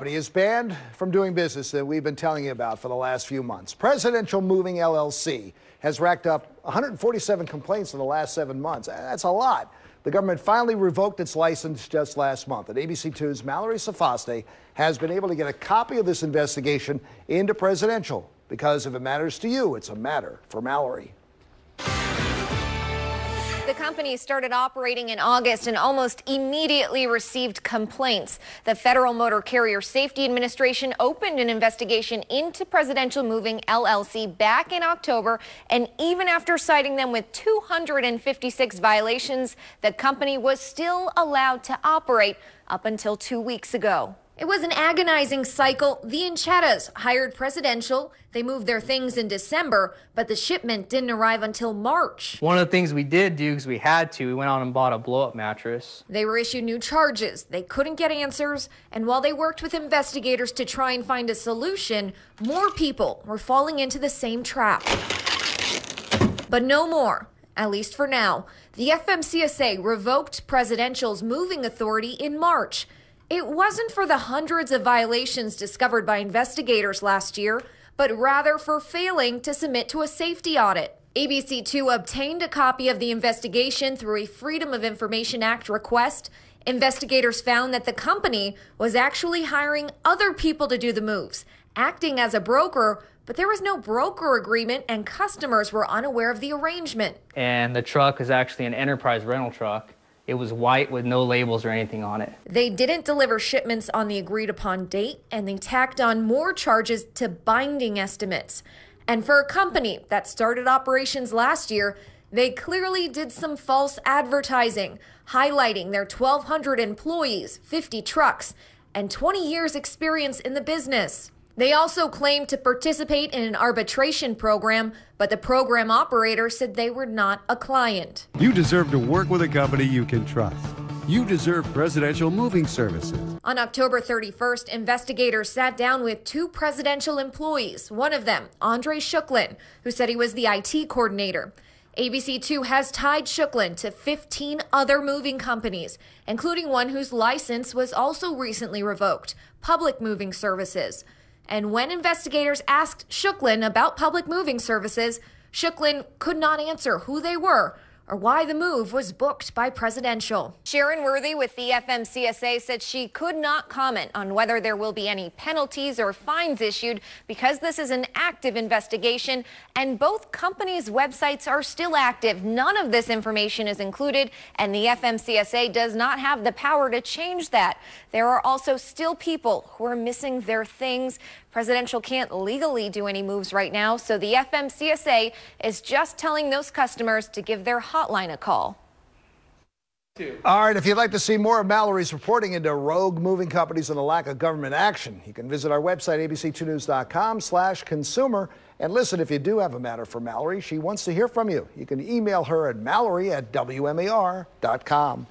He is banned from doing business that we've been telling you about for the last few months. Presidential Moving LLC has racked up 147 complaints in the last 7 months. That's a lot. The government finally revoked its license just last month. And ABC2's Mallory Safaste has been able to get a copy of this investigation into Presidential. Because if it matters to you, it's a matter for Mallory. The company started operating in August and almost immediately received complaints. The Federal Motor Carrier Safety Administration opened an investigation into Presidential Moving LLC back in October, and even after citing them with 256 violations, the company was still allowed to operate up until 2 weeks ago. It was an agonizing cycle. The Inchettas hired Presidential. They moved their things in December, but the shipment didn't arrive until March. One of the things we did do, because we had to, we went out and bought a blow-up mattress. They were issued new charges. They couldn't get answers, and while they worked with investigators to try and find a solution, more people were falling into the same trap. But no more, at least for now. The FMCSA revoked Presidential's moving authority in March. It wasn't for the hundreds of violations discovered by investigators last year, but rather for failing to submit to a safety audit. ABC2 obtained a copy of the investigation through a Freedom of Information Act request. Investigators found that the company was actually hiring other people to do the moves, acting as a broker, but there was no broker agreement and customers were unaware of the arrangement. And the truck is actually an enterprise rental truck. It was white with no labels or anything on it. They didn't deliver shipments on the agreed upon date, and they tacked on more charges to binding estimates. And for a company that started operations last year, they clearly did some false advertising, highlighting their 1,200 employees, 50 trucks, and 20 years experience in the business. They also claimed to participate in an arbitration program, but the program operator said they were not a client. You deserve to work with a company you can trust. You deserve Presidential Moving Services. On October 31st, investigators sat down with 2 Presidential employees, one of them, Andre Shuklin, who said he was the IT coordinator. ABC2 has tied Shuklin to 15 other moving companies, including one whose license was also recently revoked, Public Moving Services. And when investigators asked Shuklin about Public Moving Services, Shuklin could not answer who they were or why the move was booked by Presidential. Sharon Worthy with the FMCSA said she could not comment on whether there will be any penalties or fines issued because this is an active investigation and both companies' websites are still active. None of this information is included and the FMCSA does not have the power to change that. There are also still people who are missing their things. Presidential can't legally do any moves right now, so the FMCSA is just telling those customers to give their hotline a call. All right, if you'd like to see more of Mallory's reporting into rogue moving companies and the lack of government action, you can visit our website, abc2news.com/consumer. And listen, if you do have a matter for Mallory, she wants to hear from you. You can email her at mallory@wmar.com.